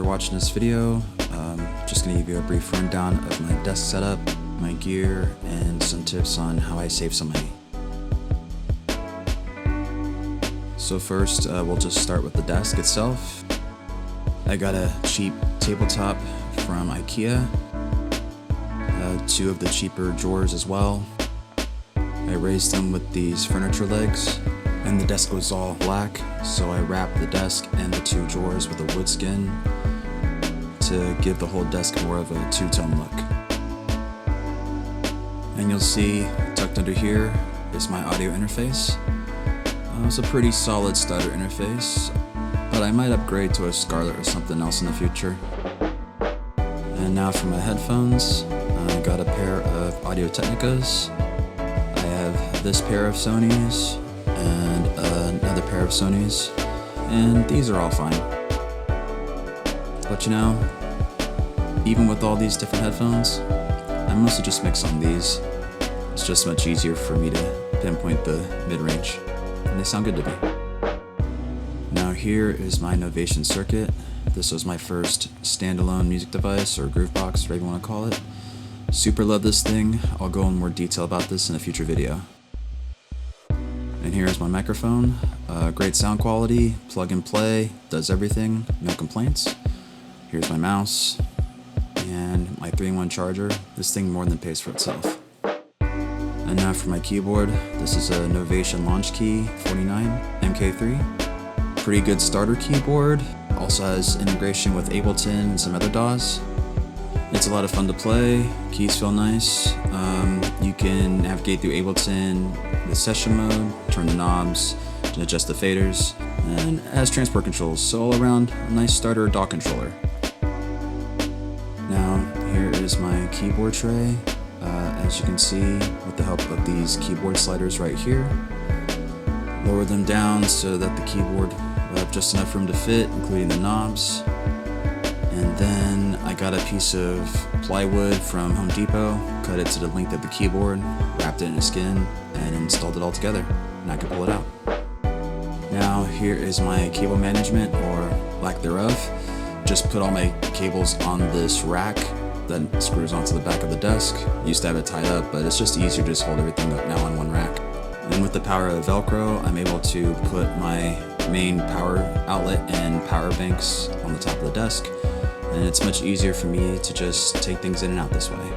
watching this video. Just going to give you a brief rundown of my desk setup, my gear, and some tips on how I save some money. So first, we'll just start with the desk itself. I got a cheap tabletop from Ikea, two of the cheaper drawers as well. I raised them with these furniture legs, and the desk was all black, so I wrapped the desk and the two drawers with a wood skin to give the whole desk more of a two-tone look. And you'll see tucked under here is my audio interface. It's a pretty solid stutter interface, but I might upgrade to a Scarlett or something else in the future. And now for my headphones, I got a pair of Audio Technicas. I have this pair of Sonys and another pair of Sonys, and these are all fine. But you know, even with all these different headphones, I mostly just mix on these. It's just much easier for me to pinpoint the mid-range, and they sound good to me. Now here is my Novation Circuit. This was my first standalone music device, or Groovebox, whatever you want to call it. Super love this thing. I'll go in more detail about this in a future video. And here's my microphone. Great sound quality, plug and play, does everything, no complaints. Here's my mouse and my 3-in-1 charger. This thing more than pays for itself. And now for my keyboard. This is a Novation Launchkey 49 MK3. Pretty good starter keyboard. Also has integration with Ableton and some other DAWs. It's a lot of fun to play. Keys feel nice. You can navigate through Ableton with session mode, turn the knobs, and adjust the faders, and it has transport controls, so all around a nice starter DAW controller. Now here is my keyboard tray. As you can see, with the help of these keyboard sliders right here, lower them down so that the keyboard will have just enough room to fit, including the knobs. And then I got a piece of plywood from Home Depot, cut it to the length of the keyboard, wrapped it in a skin, and installed it all together, and I can pull it out. Now here is my cable management, or lack thereof. Just put all my cables on this rack that screws onto the back of the desk. Used to have it tied up, but it's just easier to just hold everything up now on one rack. And with the power of Velcro, I'm able to put my main power outlet and power banks on the top of the desk, and it's much easier for me to just take things in and out this way.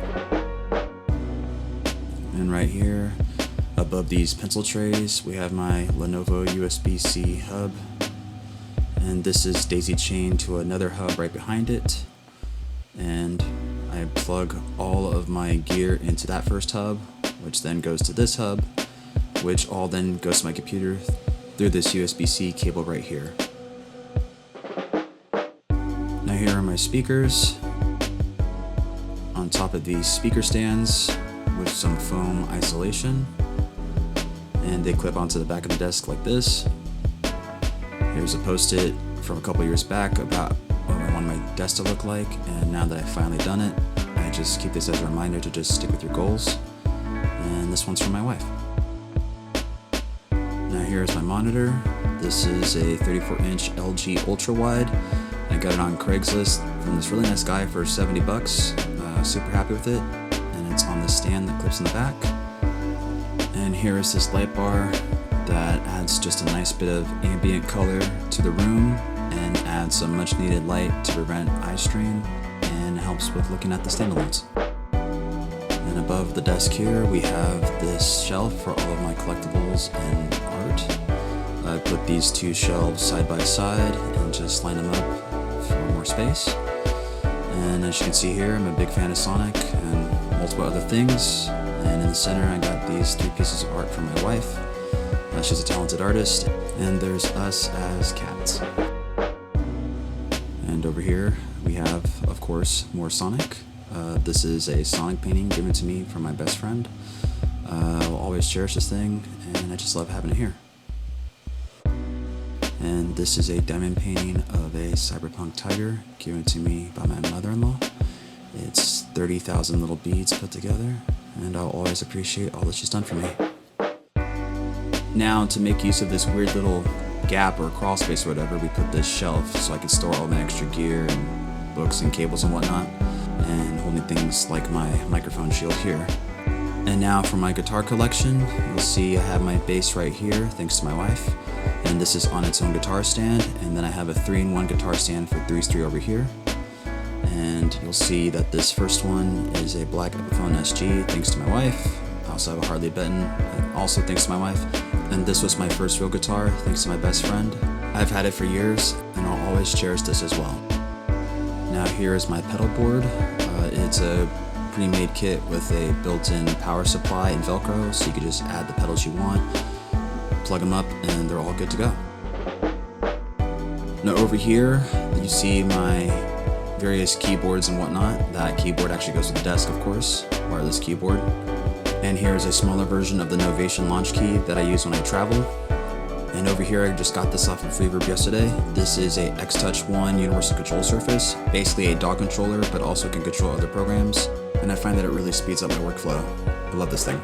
And right here, above these pencil trays, we have my Lenovo USB-C hub, and this is daisy chained to another hub right behind it. And I plug all of my gear into that first hub, which then goes to this hub, which all then goes to my computer through this USB-C cable right here. Now here are my speakers on top of these speaker stands with some foam isolation, and they clip onto the back of the desk like this. Here's a post-it from a couple years back about what I want my desk to look like, and now that I've finally done it, I just keep this as a reminder to just stick with your goals. And this one's from my wife. Now here's my monitor. This is a 34-inch LG Ultra Wide. I got it on Craigslist from this really nice guy for 70 bucks. Super happy with it. And it's on the stand that clips in the back. And here is this light bar that adds just a nice bit of ambient color to the room and adds some much needed light to prevent eye strain and helps with looking at the standalones. And above the desk here we have this shelf for all of my collectibles and art. I put these two shelves side by side and just line them up for more space. And as you can see here, I'm a big fan of Sonic and multiple other things. And in the center I got these 3 pieces of art from my wife. She's a talented artist. And there's us as cats. And over here we have, of course, more Sonic. This is a Sonic painting given to me from my best friend. I'll always cherish this thing, and I just love having it here. And this is a diamond painting of a cyberpunk tiger given to me by my mother-in-law. It's 30,000 little beads put together, and I'll always appreciate all that she's done for me. Now, to make use of this weird little gap or crawl space or whatever, we put this shelf so I can store all my extra gear and notebooks and cables and whatnot, and holding things like my microphone shield here. And now for my guitar collection, you'll see I have my bass right here, thanks to my wife, and this is on its own guitar stand, and then I have a 3-in-1 guitar stand for 3-3 over here. And you'll see that this first one is a black Epiphone SG, thanks to my wife. I also have a Harley Benton, also thanks to my wife. And this was my first real guitar, thanks to my best friend. I've had it for years, and I'll always cherish this as well. Now here is my pedal board. It's a pre-made kit with a built-in power supply and Velcro, so you can just add the pedals you want, plug them up, and they're all good to go. Now over here, you see my various keyboards and whatnot. That keyboard actually goes with the desk, of course, wireless keyboard. And here's a smaller version of the Novation Launchkey that I use when I travel. And over here, I just got this off of Reverb yesterday. This is a X-Touch 1 universal control surface, basically a DAW controller, but also can control other programs. And I find that it really speeds up my workflow. I love this thing.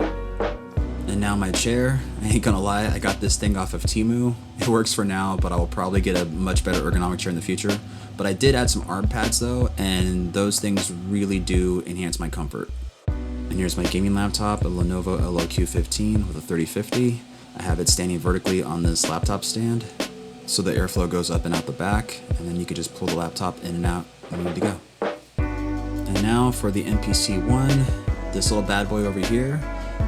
And now my chair. I ain't gonna lie, I got this thing off of Temu. It works for now, but I will probably get a much better ergonomic chair in the future. But I did add some arm pads though, and those things really do enhance my comfort. And here's my gaming laptop, a Lenovo LOQ15 with a 3050. I have it standing vertically on this laptop stand, so the airflow goes up and out the back, and then you can just pull the laptop in and out when you need to go. And now for the MPC One, this little bad boy over here.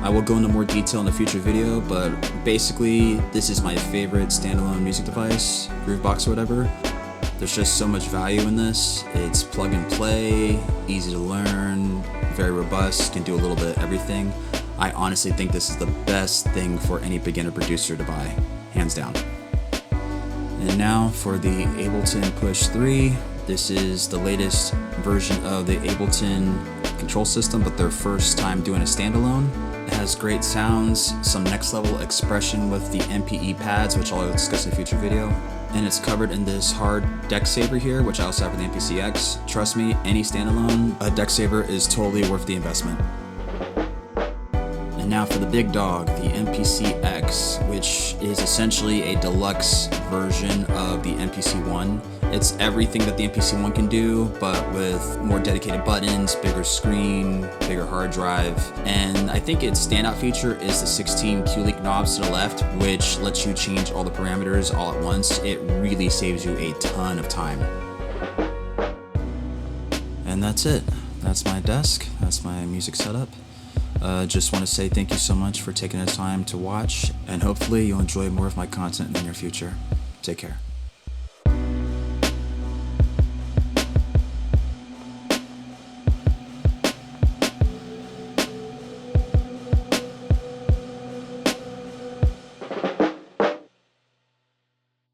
I will go into more detail in a future video, but basically this is my favorite standalone music device, Groovebox or whatever. There's just so much value in this. It's plug and play, easy to learn, very robust, can do a little bit of everything. I honestly think this is the best thing for any beginner producer to buy, hands down. And now for the Ableton Push 3. This is the latest version of the Ableton control system, but their first time doing a standalone. It has great sounds, some next level expression with the MPE pads, which I'll discuss in a future video. And it's covered in this hard deck saver here, which I also have for the MPC X. Trust me, any standalone, a deck saver is totally worth the investment. And now for the big dog, the MPC X, which is essentially a deluxe version of the MPC One. It's everything that the MPC One can do, but with more dedicated buttons, bigger screen, bigger hard drive. And I think its standout feature is the 16 Q-Link knobs to the left, which lets you change all the parameters all at once. It really saves you a ton of time. And that's it. That's my desk. That's my music setup. Just want to say thank you so much for taking the time to watch, and hopefully you'll enjoy more of my content in the near future. Take care.